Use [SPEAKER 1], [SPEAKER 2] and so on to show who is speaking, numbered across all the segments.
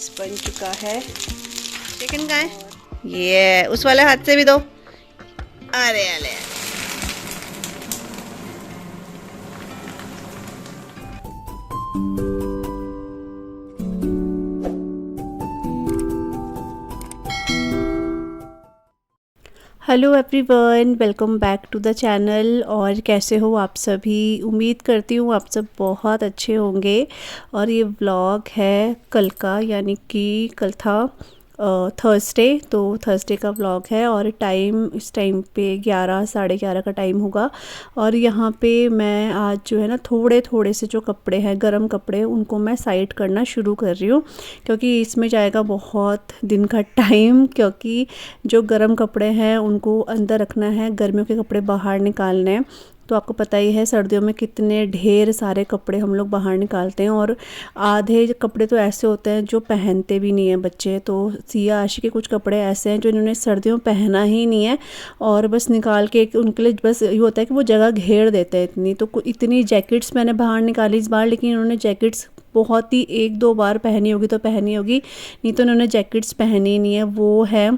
[SPEAKER 1] Rice बन चुका है। चिकन का है ये, उस वाले हाथ से भी दो। अरे अरे hello everyone, welcome back to the channel. और कैसे हो आप सभी? उम्मीद करती हूँ आप सब बहुत अच्छे होंगे। और ये व्लॉग है कल का, यानी कि कल था थर्सडे, तो थर्सडे का व्लॉग है। और टाइम इस टाइम पे 11 साढ़े 11 का टाइम होगा। और यहाँ पे मैं आज जो है ना थोड़े थोड़े से जो कपड़े हैं, गर्म कपड़े, उनको मैं साइड करना शुरू कर रही हूँ, क्योंकि इसमें जाएगा बहुत दिन का टाइम। क्योंकि जो गर्म कपड़े हैं उनको अंदर रखना है, गर्मियों के कपड़े बाहर निकालने हैं। तो आपको पता ही है सर्दियों में कितने ढेर सारे कपड़े हम लोग बाहर निकालते हैं। और आधे कपड़े तो ऐसे होते हैं जो पहनते भी नहीं हैं बच्चे। तो सिया आशी के कुछ कपड़े ऐसे हैं जो इन्होंने सर्दियों में पहना ही नहीं है, और बस निकाल के उनके लिए बस ये होता है कि वो जगह घेर देते हैं इतनी। तो इतनी जैकेट्स मैंने बाहर निकाली इस बार, लेकिन इन्होंने जैकेट्स बहुत ही 1-2 बार पहनी होगी तो पहनी होगी, नहीं तो इन्होंने जैकेट्स पहनी ही नहीं है। वो है,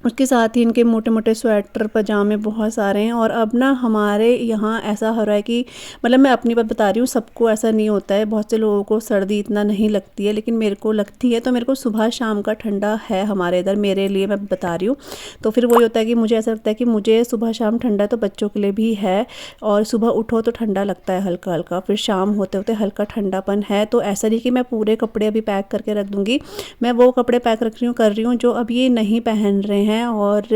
[SPEAKER 1] उसके साथ ही इनके मोटे मोटे स्वेटर पजामे बहुत सारे हैं। और अब ना हमारे यहाँ ऐसा हो रहा है कि मतलब मैं अपनी बात बता रही हूँ, सबको ऐसा नहीं होता है, बहुत से लोगों को सर्दी इतना नहीं लगती है, लेकिन मेरे को लगती है। तो मेरे को सुबह शाम का ठंडा है हमारे इधर, मेरे लिए मैं बता रही हूँ। तो फिर वही होता है कि मुझे ऐसा लगता है कि मुझे सुबह शाम ठंडा, तो बच्चों के लिए भी है। और सुबह उठो तो ठंडा लगता है हल्का हल्का, फिर शाम होते होते हल्का ठंडापन है। तो ऐसा नहीं कि मैं पूरे कपड़े अभी पैक करके रख दूँगी, मैं वो कपड़े पैक कर रही हूँ जो अब ये नहीं पहन रहे हैं, और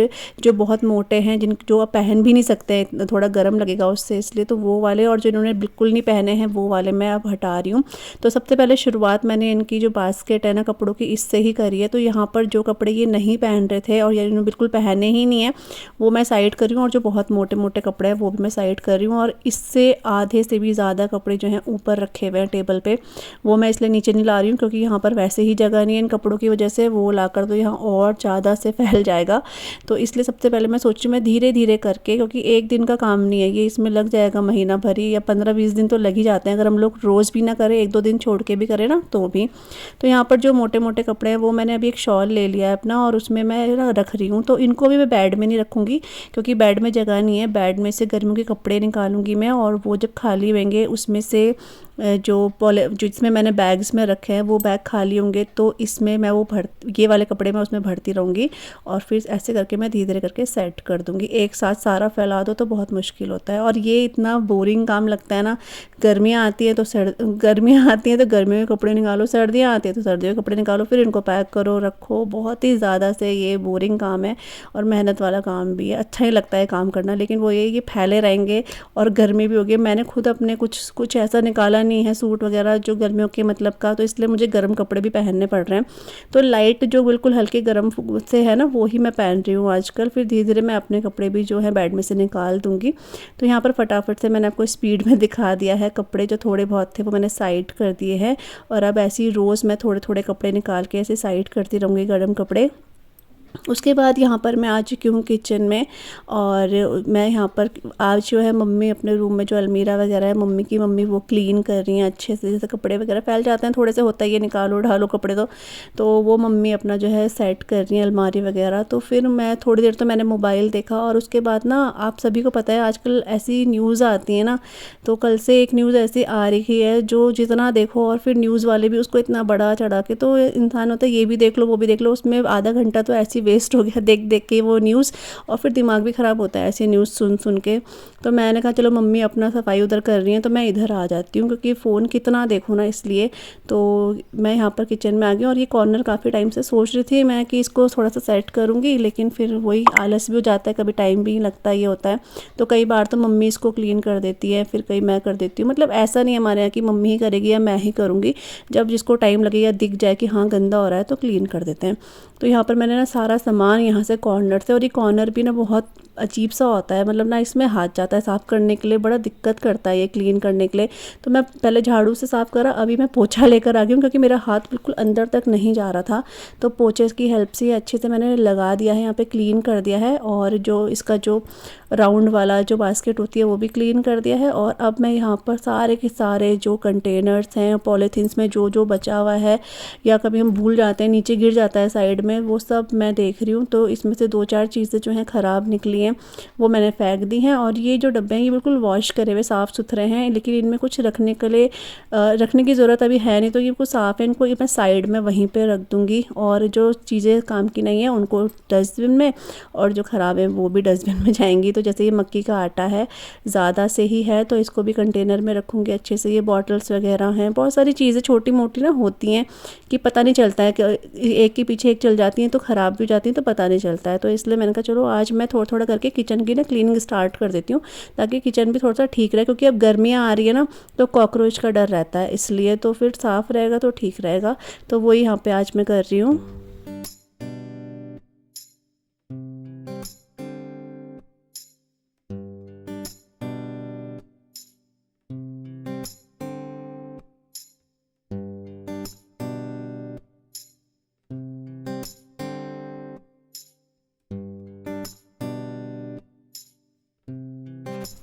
[SPEAKER 1] जो बहुत मोटे हैं, जो आप पहन भी नहीं सकते, थोड़ा गर्म लगेगा उससे, इसलिए। तो वो वाले, और जो इन्होंने बिल्कुल नहीं पहने हैं वो वाले मैं अब हटा रही हूँ। तो सबसे पहले शुरुआत मैंने इनकी जो बास्केट है ना कपड़ों की, इससे ही करी है। तो यहाँ पर जो कपड़े ये नहीं पहन रहे थे और या इन्होंने बिल्कुल पहने ही नहीं है, वो मैं साइड कर रही हूँ। और जो बहुत मोटे मोटे कपड़े हैं वो भी मैं साइड कर रही हूँ। और इससे आधे से भी ज़्यादा कपड़े जो हैं ऊपर रखे हुए हैं टेबल पे, वो मैं इसलिए नीचे नहीं ला रही हूँ, क्योंकि यहाँ पर वैसे ही जगह नहीं है इन कपड़ों की वजह से। वो लाकर तो यहाँ और ज़्यादा से फैल जाएगा। तो इसलिए सबसे पहले मैं सोची मैं धीरे धीरे करके, क्योंकि एक दिन का काम नहीं है ये, इसमें लग जाएगा महीना भर ही, या 15-20 दिन तो लग ही जाते हैं, अगर हम लोग रोज़ भी ना करें, 1-2 दिन छोड़ के भी करें ना तो भी। तो यहाँ पर जो मोटे मोटे कपड़े हैं वो मैंने अभी एक शॉल ले लिया है अपना, और उसमें मैं रख रही हूँ। तो इनको भी मैं बेड में नहीं रखूँगी, क्योंकि बेड में जगह नहीं है। बेड में से गर्मियों के कपड़े निकालूंगी मैं, और वो जब खाली होंगे उसमें से जिसमें मैंने बैग्स में रखे हैं वो बैग खाली होंगे, तो इसमें मैं ये वाले कपड़े मैं उसमें भरती रहूँगी। और फिर ऐसे करके मैं धीरे धीरे करके सेट कर दूँगी। एक साथ सारा फैला दो तो बहुत मुश्किल होता है, और ये इतना बोरिंग काम लगता है ना। गर्मियाँ आती हैं तो गर्मियों के कपड़े निकालो, सर्दियाँ आती हैं तो सर्दियों के कपड़े निकालो, फिर इनको पैक करो रखो। बहुत ही ज़्यादा से ये बोरिंग काम है, और मेहनत वाला काम भी है। अच्छा ही लगता है काम करना, लेकिन वो ये फैले रहेंगे और गर्मी भी होगी। मैंने खुद अपने कुछ ऐसा निकाला नहीं है सूट वगैरह जो गर्मियों के मतलब का, तो इसलिए मुझे गर्म कपड़े भी पहनने पड़ रहे हैं। तो लाइट जो बिल्कुल हल्के गर्म से है ना, वो ही मैं पहन रही हूँ आजकल। फिर धीरे धीरे मैं अपने कपड़े भी जो है बेड में से निकाल दूँगी। तो यहाँ पर फटाफट से मैंने आपको स्पीड में दिखा दिया है। कपड़े जो थोड़े बहुत थे वो मैंने साइड कर दिए हैं, और अब ऐसे ही रोज़ मैं थोड़े थोड़े कपड़े निकाल के ऐसे साइड करती रहूँगी, गर्म कपड़े। उसके बाद यहाँ पर मैं आ चुकी हूँ किचन में, और मैं यहाँ पर आज जो है मम्मी अपने रूम में जो अलमीरा वगैरह है मम्मी वो क्लीन कर रही हैं अच्छे से। जैसे कपड़े वगैरह फैल जाते हैं, थोड़े से होता है ये निकालो ढालो कपड़े, तो वो मम्मी अपना जो है सेट कर रही हैं अलमारी वगैरह। तो फिर मैं थोड़ी देर तो मैंने मोबाइल देखा, और उसके बाद ना आप सभी को पता है आजकल ऐसी न्यूज़ आती है ना। तो कल से एक न्यूज़ ऐसी आ रही है जो जितना देखो, और फिर न्यूज़ वाले भी उसको इतना बड़ा चढ़ा के, तो इंसान होता है ये भी देख लो वो भी देख लो, उसमें आधा घंटा तो ऐसी वेस्ट हो गया देख देख के वो न्यूज़। और फिर दिमाग भी ख़राब होता है ऐसी न्यूज़ सुन सुन के। तो मैंने कहा चलो मम्मी अपना सफाई उधर कर रही हैं तो मैं इधर आ जाती हूँ, क्योंकि फ़ोन कितना देखो ना, इसलिए। तो मैं यहाँ पर किचन में आ गई, और ये कॉर्नर काफ़ी टाइम से सोच रही थी मैं कि इसको थोड़ा सा सेट करूँगी, लेकिन फिर वही आलस भी हो जाता है, कभी टाइम भी नहीं लगता, ये होता है। तो कई बार तो मम्मी इसको क्लीन कर देती है, फिर कई मैं कर देती हूँ। मतलब ऐसा नहीं है हमारे यहाँ कि मम्मी ही करेगी या मैं ही करूँगी, जब जिसको टाइम लगेगा दिख जाए कि हाँ गंदा हो रहा है तो क्लीन कर देते हैं। तो यहाँ पर मैंने ना सारा सामान यहाँ से कॉर्नर से, और ये कॉर्नर भी ना बहुत अजीब सा होता है, मतलब ना इसमें हाथ जाता है साफ़ करने के लिए, बड़ा दिक्कत करता है ये क्लीन करने के लिए। तो मैं पहले झाड़ू से साफ़ करा, अभी मैं पोछा लेकर आ गई हूँ क्योंकि मेरा हाथ बिल्कुल अंदर तक नहीं जा रहा था। तो पोछे की हेल्प से अच्छे से मैंने लगा दिया है, यहाँ पे क्लीन कर दिया है, और जो इसका जो राउंड वाला जो बास्केट होती है वो भी क्लीन कर दिया है। और अब मैं यहाँ पर सारे के सारे जो कंटेनर्स हैं, पॉलीथीन्स में जो जो बचा हुआ है या कभी हम भूल जाते हैं नीचे गिर जाता है साइड में, वो सब मैं देख रही हूँ। तो इसमें से 2-4 चीज़ें जो हैं ख़राब निकली हैं, वो मैंने फेंक दी हैं। और ये जो डब्बे हैं ये बिल्कुल वॉश करे हुए साफ़ सुथरे हैं, लेकिन इनमें कुछ रखने के लिए रखने की ज़रूरत अभी है नहीं, तो ये कुछ साफ़ है, इनको मैं साइड में वहीं पे रख दूँगी। और जो चीज़ें काम की नहीं है उनको डस्टबिन में, और जो ख़राब है वो भी डस्टबिन में जाएंगी। तो जैसे ये मक्की का आटा है, ज़्यादा से ही है, तो इसको भी कंटेनर में रखूँगी अच्छे से। ये बॉटल्स वगैरह हैं, बहुत सारी चीज़ें छोटी मोटी ना होती हैं कि पता नहीं चलता है कि एक के पीछे एक चल जाती हैं तो ख़राब भी हो जाती हैं, तो पता नहीं चलता है। तो इसलिए मैंने कहा चलो आज मैं थोड़ा थोड़ा करके किचन की ना क्लीनिंग स्टार्ट कर देती हूँ, ताकि किचन भी थोड़ा सा ठीक रहे, क्योंकि अब गर्मियाँ आ रही है ना, तो कॉकरोच का डर रहता है, इसलिए तो फिर साफ़ रहेगा तो ठीक रहेगा। तो वही यहाँ पे आज मैं कर रही हूँ।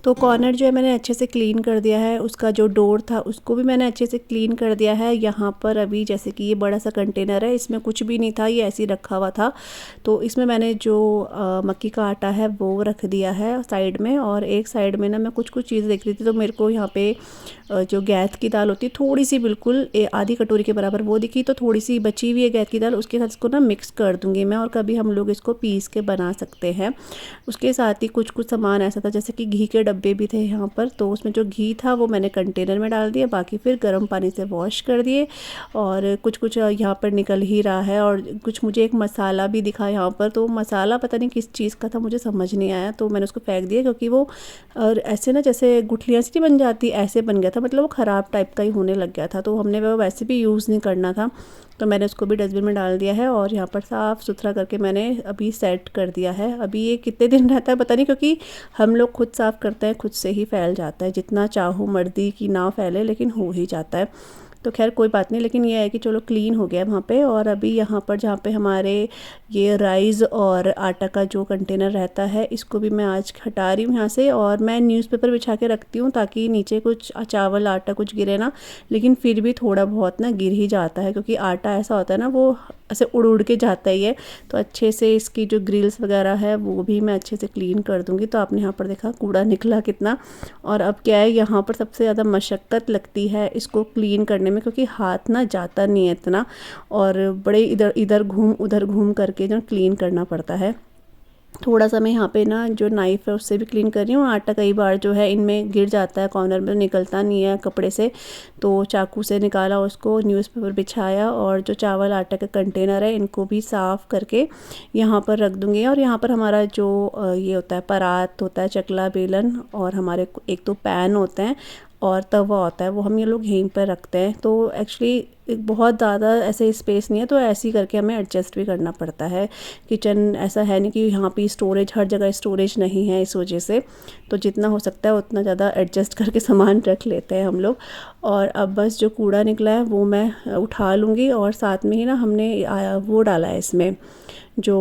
[SPEAKER 1] तो कॉर्नर जो है मैंने अच्छे से क्लीन कर दिया है, उसका जो डोर था उसको भी मैंने अच्छे से क्लीन कर दिया है। यहाँ पर अभी जैसे कि ये बड़ा सा कंटेनर है, इसमें कुछ भी नहीं था, ये ऐसे ही रखा हुआ था, तो इसमें मैंने जो मक्की का आटा है वो रख दिया है साइड में। और एक साइड में ना मैं कुछ चीज़ देख रही थी, तो मेरे को यहाँ पे जो गैथ की दाल होती है थोड़ी सी, बिल्कुल आधी कटोरी के बराबर वो दिखी, तो थोड़ी सी बची हुई है गैथ की दाल, उसके साथ इसको ना मिक्स कर दूँगी मैं, और कभी हम लोग इसको पीस के बना सकते हैं। उसके साथ ही कुछ सामान ऐसा था, जैसे कि घी के डब्बे भी थे यहाँ पर, तो उसमें जो घी था वो मैंने कंटेनर में डाल दिया, बाकी फिर गर्म पानी से वॉश कर दिए। और कुछ यहाँ पर निकल ही रहा है। और कुछ मुझे एक मसाला भी दिखा यहाँ पर, तो मसाला पता नहीं किस चीज़ का था, मुझे समझ नहीं आया, तो मैंने उसको फेंक दिया, क्योंकि वो और ऐसे ना जैसे गुठलियाँ सी बन जाती ऐसे बन गया था, मतलब वो ख़राब टाइप का ही होने लग गया था, तो हमने वो वैसे भी यूज़ नहीं करना था, तो मैंने उसको भी डस्टबिन में डाल दिया है। और यहाँ पर साफ़ सुथरा करके मैंने अभी सेट कर दिया है। अभी ये कितने दिन रहता है पता नहीं, क्योंकि हम लोग खुद साफ़ करते हैं, खुद से ही फैल जाता है, जितना चाहो मर्दी कि ना फैले, लेकिन हो ही जाता है। तो खैर कोई बात नहीं, लेकिन ये है कि चलो क्लीन हो गया वहाँ पे। और अभी यहाँ पर जहाँ पे हमारे ये राइस और आटा का जो कंटेनर रहता है, इसको भी मैं आज हटा रही हूँ यहाँ से। और मैं न्यूज़पेपर बिछा के रखती हूँ ताकि नीचे कुछ चावल आटा कुछ गिरे ना, लेकिन फिर भी थोड़ा बहुत ना गिर ही जाता है, क्योंकि आटा ऐसा होता है ना, वो ऐसे उड़ उड़ के जाता ही है। तो अच्छे से इसकी जो ग्रिल्स वगैरह है वो भी मैं अच्छे से क्लीन कर दूँगी। तो आपने यहाँ पर देखा कूड़ा निकला कितना। और अब क्या है, यहाँ पर सबसे ज़्यादा मशक्क़त लगती है इसको क्लीन करने में, क्योंकि हाथ ना जाता नहीं है इतना, और बड़े इधर इधर घूम उधर घूम करके जो क्लीन करना पड़ता है। थोड़ा सा मैं यहाँ पे ना जो नाइफ़ है उससे भी क्लीन कर रही हूँ। आटा कई बार जो है इनमें गिर जाता है, कॉर्नर में निकलता नहीं है कपड़े से, तो चाकू से निकाला उसको, न्यूज़पेपर बिछाया, और जो चावल आटा का कंटेनर है इनको भी साफ़ करके यहाँ पर रख दूँगी। और यहाँ पर हमारा जो ये होता है परात होता है, चकला बेलन, और हमारे एक तो पैन होते हैं और तवा होता है, वो हम ये लोग यहीं पर रखते हैं। तो एक्चुअली बहुत ज़्यादा ऐसे स्पेस नहीं है, तो ऐसे ही करके हमें एडजस्ट भी करना पड़ता है। किचन ऐसा है नहीं कि यहाँ पे स्टोरेज, हर जगह स्टोरेज नहीं है, इस वजह से तो जितना हो सकता है उतना ज़्यादा एडजस्ट करके सामान रख लेते हैं हम लोग। और अब बस जो कूड़ा निकला है वो मैं उठा लूँगी। और साथ में ही ना हमने वो डाला है इसमें, जो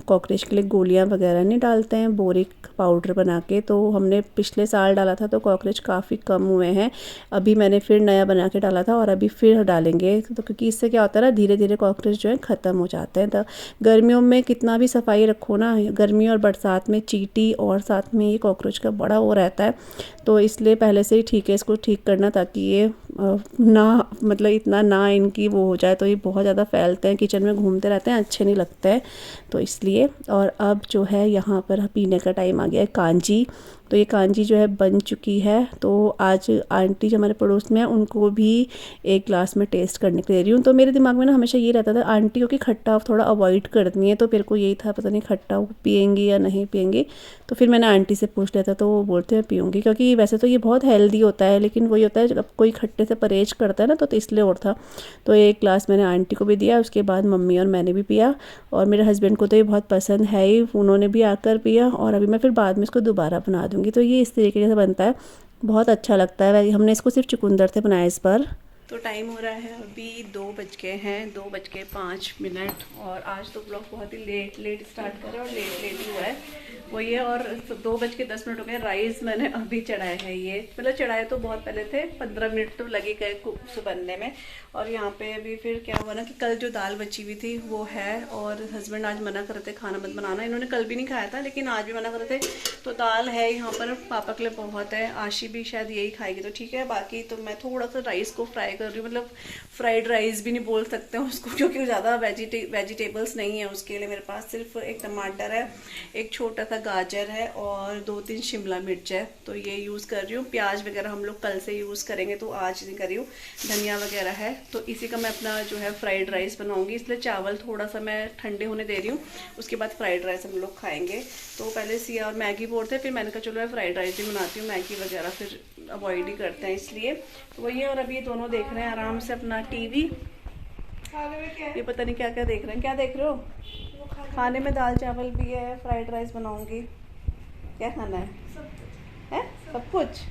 [SPEAKER 1] कॉकरोच के लिए गोलियां वगैरह नहीं डालते हैं, बोरिक पाउडर बना के, तो हमने पिछले साल डाला था, तो कॉकरोच काफ़ी कम हुए हैं। अभी मैंने फिर नया बना के डाला था और अभी फिर डालेंगे, तो क्योंकि इससे क्या होता है ना, धीरे धीरे कॉकरोच जो है ख़त्म हो जाते हैं। तो गर्मियों में कितना भी सफाई रखो ना, गर्मी और बरसात में चींटी और साथ में ये कॉकरोच का बड़ा वो रहता है, तो इसलिए पहले से ही ठीक है इसको ठीक करना, ताकि ये ना मतलब इतना ना इनकी वो हो जाए, तो ये बहुत ज़्यादा फैलते हैं, किचन में घूमते रहते हैं, अच्छे नहीं लगते हैं, तो इसलिए। और अब जो है यहाँ पर पीने का टाइम आ गया है कांजी, तो ये कांजी जो है बन चुकी है। तो आज आंटी जो हमारे पड़ोस में है उनको भी एक ग्लास में टेस्ट करने के दे रही हूँ। तो मेरे दिमाग में ना हमेशा ये रहता था आंटी को कि खट्टा थोड़ा अवॉइड करनी है, तो मेरे को यही था पता नहीं खट्टा पियेंगी या नहीं पियेंगी। तो फिर मैंने आंटी से पूछ लिया था, तो वो बोलते हैं पीऊँगी, क्योंकि वैसे तो ये बहुत हेल्दी होता है, लेकिन वही होता है जब कोई खट्टे तरीके से परहेज करता है ना, तो इसलिए और था। तो एक ग्लास मैंने आंटी को भी दिया, उसके बाद मम्मी और मैंने भी पिया, और मेरे हस्बैंड को तो ये बहुत पसंद है ही, उन्होंने भी आकर पिया। और अभी मैं फिर बाद में इसको दोबारा बना दूँगी। तो ये इस तरीके से बनता है, बहुत अच्छा लगता है। हमने इसको सिर्फ चुकंदर से बनाया इस बार। तो टाइम हो रहा है अभी 2 बज गए हैं, 2:05। और आज तो ब्लॉग बहुत ही लेट स्टार्ट करा और लेट ही हुआ है वही है। और 2:10 हो गए। राइस मैंने अभी चढ़ाए हैं, ये मतलब चढ़ाए तो बहुत पहले थे, 15 मिनट तो लगे गए कुछ बनने में। और यहाँ पे अभी फिर क्या हुआ ना कि कल जो दाल बची हुई थी वो है, और हस्बैंड आज मना कर रहे थे खाना मत बनाना। इन्होंने कल भी नहीं खाया था लेकिन आज भी मना कर रहे थे। तो दाल है यहाँ पर, पापा के लिए बहुत है, आशी भी शायद यही खाएगी तो ठीक है। बाकी तो मैं थोड़ा सा राइस को फ्राई कर रही हूँ, मतलब फ्राइड राइस भी नहीं बोल सकते हैं उसको, क्योंकि ज़्यादा वेजिटेबल्स नहीं है उसके लिए। मेरे पास सिर्फ एक टमाटर है, एक छोटा सा गाजर है और 2-3 शिमला मिर्च है, तो ये यूज़ कर रही हूँ। प्याज वगैरह हम लोग कल से यूज़ करेंगे तो आज नहीं कर रही हूँ। धनिया वगैरह है, तो इसी का मैं अपना जो है फ्राइड राइस बनाऊंगी। इसलिए चावल थोड़ा सा मैं ठंडे होने दे रही हूँ, उसके बाद फ्राइड राइस हम लोग खाएंगे। तो पहले सिया और मैगी बोल थे, फिर मैंने कहा चलो मैं फ्राइड राइस भी बनाती हूँ, मैगी वगैरह फिर अवॉइड ही करते हैं इसलिए। तो वही है। और अभी ये दोनों देख रहे हैं आराम से अपना टीवी। ये पता नहीं क्या क्या देख रहे हैं। क्या देख रहे हो? खाने में दाल चावल भी है, फ्राइड राइस बनाऊंगी। क्या खाना है? सब कुछ।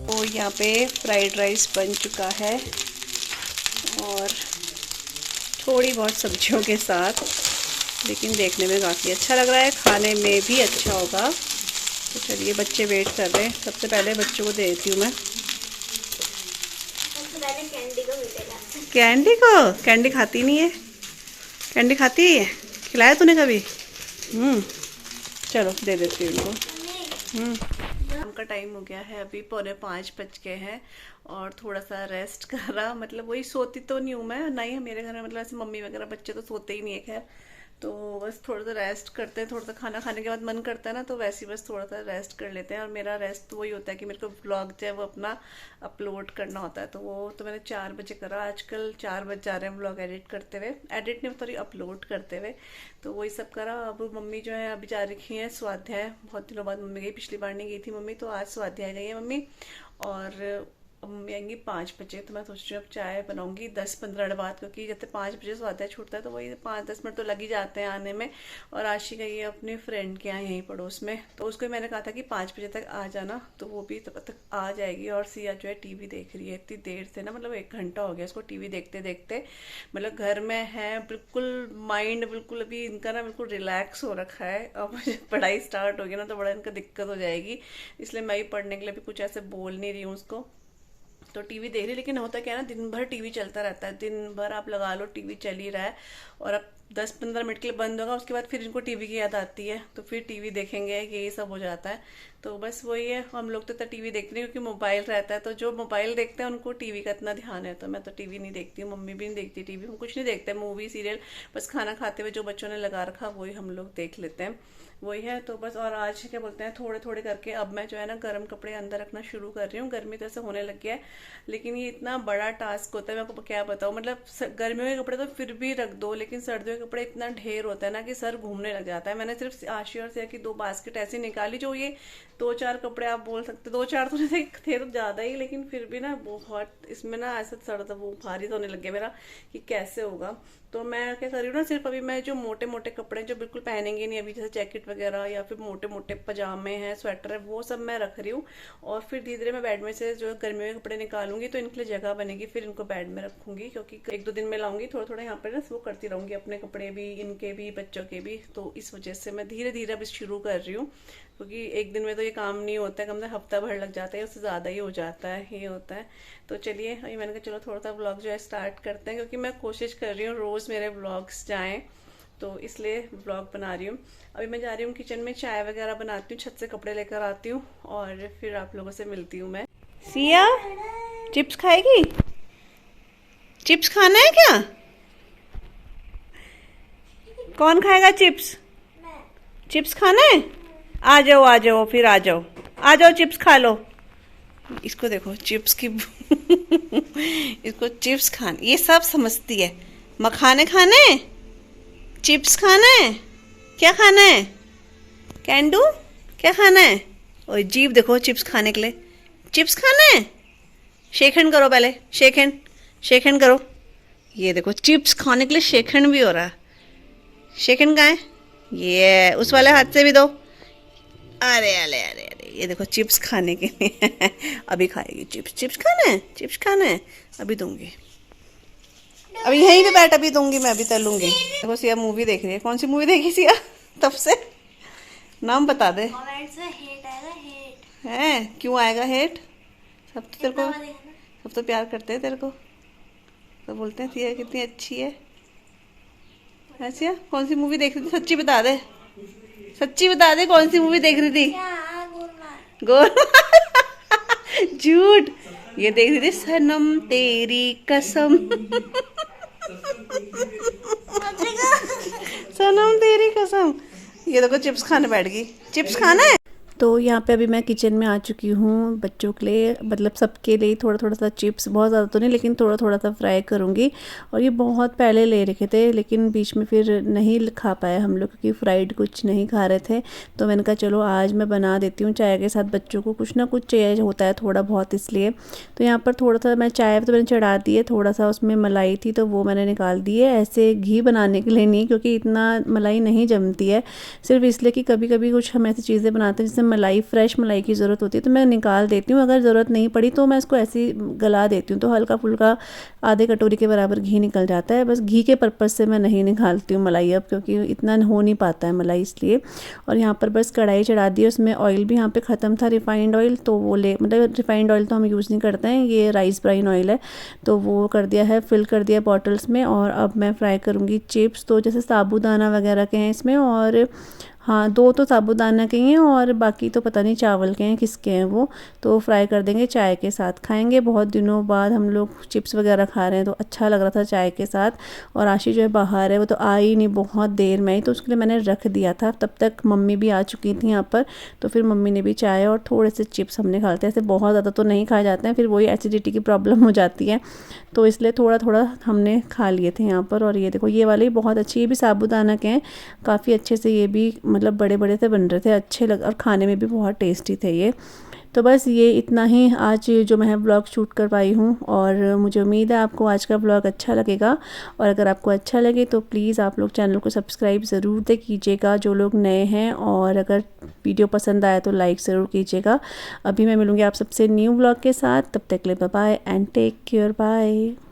[SPEAKER 1] तो यहाँ पे फ्राइड राइस बन चुका है, और थोड़ी बहुत सब्जियों के साथ, लेकिन देखने में काफ़ी अच्छा लग रहा है, खाने में भी अच्छा होगा। तो चलिए, बच्चे वेट कर रहे हैं। सबसे पहले बच्चों को देती हूँ मैं। कैंडी खाती नहीं है? कैंडी खाती है? खिलाया तूने कभी? चलो दे देती हूँ उनको। शाम का टाइम हो गया है, अभी 4:45 बज गए हैं, और थोड़ा सा रेस्ट करा। मतलब वही, सोती तो नहीं हूँ मैं, ना ही मेरे घर में मतलब ऐसे मम्मी वगैरह बच्चे तो सोते ही नहीं है खैर। तो बस थोड़ा सा रेस्ट करते हैं, थोड़ा सा खाना खाने के बाद मन करता है ना, तो वैसे ही बस थोड़ा सा रेस्ट कर लेते हैं। और मेरा रेस्ट तो वही होता है कि मेरे को व्लॉग जो है वो अपना अपलोड करना होता है। तो वो तो मैंने 4 बजे करा। आजकल 4 बज जा रहे हैं व्लॉग एडिट करते हुए, एडिट नहीं सॉरी अपलोड करते हुए। तो वही सब करा। अब मम्मी जो है अभी जा रखी है स्वाध्याय, बहुत दिनों बाद मम्मी गई, पिछली बार नहीं गई थी मम्मी, तो आज स्वाध्याय गई है मम्मी। और मम्मी आएंगी 5 बजे। तो मैं सोच रही हूँ अब चाय बनाऊंगी 10-15 मिनट बाद, क्योंकि जब तक 5 बजे स्वाध्याय छूटता है तो वही 5-10 मिनट तो लग ही जाते हैं आने में। और आशी गई है अपने फ्रेंड के यहाँ यहीं पड़ोस में, तो उसको मैंने कहा था कि 5 बजे तक आ जाना, तो वो भी तब तक आ जाएगी। और सिया जो है टीवी देख रही है इतनी देर से ना, मतलब 1 घंटा हो गया उसको टीवी देखते देखते। मतलब घर में है बिल्कुल, माइंड बिल्कुल अभी इनका ना बिल्कुल रिलैक्स हो रखा है। अब पढ़ाई स्टार्ट होगी ना तो बड़ा इनका दिक्कत हो जाएगी, इसलिए मैं ही पढ़ने के लिए भी कुछ ऐसे बोल नहीं रही हूँ उसको। तो टीवी देख रही, लेकिन होता क्या है ना, दिन भर टीवी चलता रहता है, दिन भर आप लगा लो टीवी चल ही रहा है। और अब 10-15 मिनट के लिए बंद होगा, उसके बाद फिर इनको टीवी की याद आती है, तो फिर टीवी देखेंगे, यही सब हो जाता है। तो बस वही है, हम लोग तो इतना टीवी देखते नहीं क्योंकि मोबाइल रहता है, तो जो मोबाइल देखते हैं उनको टीवी का इतना ध्यान है। तो मैं तो टीवी नहीं देखती हूँ, मम्मी भी नहीं देखती टीवी, हम कुछ नहीं देखते, मूवी सीरियल बस खाना खाते हुए जो बच्चों ने लगा रखा वही हम लोग देख लेते हैं, वही है। तो बस, और आज क्या बोलते हैं, थोड़े थोड़े करके अब मैं जो है ना गर्म कपड़े अंदर रखना शुरू कर रही हूँ। गर्मी तो ऐसे होने लग गया है, लेकिन ये इतना बड़ा टास्क होता है, मैं आपको क्या बताऊँ। मतलब गर्मियों के कपड़े तो फिर भी रख दो, लेकिन सर्दियों के कपड़े इतना ढेर होता है ना कि सर घूमने लग जाता है। मैंने सिर्फ आशी और सिया की 2 बास्केट ऐसी निकाली, जो ये 2-4 कपड़े आप बोल सकते, 2-4 तो नहीं थे तो ज़्यादा ही, लेकिन फिर भी ना बहुत इसमें ना ऐसा सर वो भारी तो होने लग गया मेरा कि कैसे होगा। तो मैं क्या कर रही हूँ ना, सिर्फ अभी मैं जो मोटे मोटे कपड़े जो बिल्कुल पहनेंगे नहीं अभी, जैसे जैकेट वगैरह या फिर मोटे मोटे पजामे हैं, स्वेटर है, वो सब मैं रख रही हूँ। और फिर धीरे धीरे मैं बेड में से जो गर्मियों के कपड़े निकालूंगी तो इनके लिए जगह बनेगी, फिर इनको बेड में रखूंगी, क्योंकि एक दो दिन में लाऊंगी थोड़ा थोड़ा यहाँ पर ना वो करती रहूंगी, अपने कपड़े भी, इनके भी, बच्चों के भी। तो इस वजह से मैं धीरे धीरे अब शुरू कर रही हूँ, क्योंकि एक दिन में तो ये काम नहीं होता है, कम से कम हफ्ता भर लग जाता है, उससे ज़्यादा ही हो जाता है, ये होता है। तो चलिए अभी मैंने कहा चलो थोड़ा सा व्लॉग जो है स्टार्ट करते हैं, क्योंकि मैं कोशिश कर रही हूँ रोज़ मेरे व्लॉग्स जाएं, तो इसलिए व्लॉग बना रही हूँ। अभी मैं जा रही हूँ किचन में, चाय वगैरह बनाती हूँ, छत से कपड़े लेकर आती हूँ और फिर आप लोगों से मिलती हूँ मैं। सिया चिप्स खाएगी? चिप्स खाना है क्या? कौन खाएगा चिप्स? चिप्स खाना है? आ जाओ फिर आ जाओ चिप्स खा लो। इसको देखो चिप्स की इसको चिप्स खाने, ये सब समझती है। मखाने खाने, चिप्स खाना है, क्या खाना है? कैंडू क्या खाना है? और जीभ देखो चिप्स खाने के लिए। चिप्स खाना है, शेक हैंड करो पहले, शेक हैंड करो। ये देखो चिप्स खाने के लिए शेक हैंड भी हो रहा है। शेक हैंड कहाँ है? ये उस वाले हाथ से भी दो। अरे अरे अरे अरे, ये देखो चिप्स खाने के लिए अभी खाएगी चिप्स। चिप्स खाना है, चिप्स खाना है, अभी दूंगी, अभी यहीं पे बैठ, अभी दूंगी मैं, अभी तलूंगी। देखो सिया मूवी देख रही है। कौन सी मूवी देखी सिया तब से? नाम बता दे। है क्यों आएगा हेट? सब तो तेरे को, सब तो प्यार करते हैं तेरे को, तो बोलते हैं सिया कितनी अच्छी है। सिया कौन सी मूवी देख रही थी, सच्ची बता दे, सच्ची बता दे कौन सी मूवी देख रही थी? गोल झूठ, ये देख रही थी सनम तेरी कसम सनम तेरी कसम। ये देखो चिप्स खाने बैठ गई। चिप्स खाना है। तो यहाँ पे अभी मैं किचन में आ चुकी हूँ, बच्चों के लिए, मतलब सबके लिए थोड़ा थोड़ा सा चिप्स, बहुत ज़्यादा तो नहीं लेकिन थोड़ा थोड़ा सा फ्राई करूँगी। और ये बहुत पहले ले रखे थे, लेकिन बीच में फिर नहीं खा पाए हम लोग, क्योंकि फ्राइड कुछ नहीं खा रहे थे। तो मैंने कहा चलो आज मैं बना देती हूँ चाय के साथ, बच्चों को कुछ ना कुछ चाहिए होता है थोड़ा बहुत, इसलिए। तो यहाँ पर थोड़ा सा मैं चाय तो मैंने चढ़ा दी है, थोड़ा सा उसमें मलाई थी तो वो मैंने निकाल दी है, ऐसे घी बनाने के लिए नहीं, क्योंकि इतना मलाई नहीं जमती है, सिर्फ इसलिए कि कभी कभी कुछ हम ऐसी चीज़ें बनाते हैं जिसमें मलाई, फ्रेश मलाई की ज़रूरत होती है, तो मैं निकाल देती हूँ। अगर ज़रूरत नहीं पड़ी तो मैं इसको ऐसे ही गला देती हूँ, तो हल्का फुल्का आधे कटोरी के बराबर घी निकल जाता है। बस घी के पर्पज़ से मैं नहीं निकालती हूँ मलाई अब, क्योंकि इतना हो नहीं पाता है मलाई, इसलिए। और यहाँ पर बस कढ़ाई चढ़ा दी है, उसमें ऑयल भी यहाँ पे ख़त्म था, रिफाइंड ऑयल, तो वो मतलब रिफाइंड ऑयल तो हम यूज़ नहीं करते हैं, ये राइस ब्राइन ऑयल है, तो वो कर दिया है, फिल कर दिया बॉटल्स में। और अब मैं फ्राई करूँगी चिप्स, तो जैसे साबूदाना वगैरह के हैं इसमें, और हाँ 2 तो साबूदाना के ही हैं और बाकी तो पता नहीं चावल के हैं, किसके हैं वो। तो फ्राई कर देंगे, चाय के साथ खाएंगे। बहुत दिनों बाद हम लोग चिप्स वगैरह खा रहे हैं, तो अच्छा लग रहा था चाय के साथ। और आशी जो है बाहर है, वो तो आई नहीं, बहुत देर में आई, तो उसके लिए मैंने रख दिया था। तब तक मम्मी भी आ चुकी थी यहाँ पर, तो फिर मम्मी ने भी चाय और थोड़े से चिप्स हमने खा लेते हैं। ऐसे बहुत ज़्यादा तो नहीं खाए जाते हैं, फिर वही एसिडिटी की प्रॉब्लम हो जाती है, तो इसलिए थोड़ा थोड़ा हमने खा लिए थे यहाँ पर। और ये देखो ये वाले बहुत अच्छी, ये भी साबूदाना के हैं, काफ़ी अच्छे से, ये भी मतलब बड़े बड़े से बन रहे थे, अच्छे लग, और खाने में भी बहुत टेस्टी थे ये। तो बस ये इतना ही आज जो मैं ब्लॉग शूट कर पाई हूँ, और मुझे उम्मीद है आपको आज का ब्लॉग अच्छा लगेगा। और अगर आपको अच्छा लगे तो प्लीज़ आप लोग चैनल को सब्सक्राइब ज़रूर दे कीजिएगा, जो लोग नए हैं, और अगर वीडियो पसंद आया तो लाइक ज़रूर कीजिएगा। अभी मैं मिलूँगी आप सबसे न्यू ब्लॉग के साथ, तब तक के लिए bye bye and take care, bye.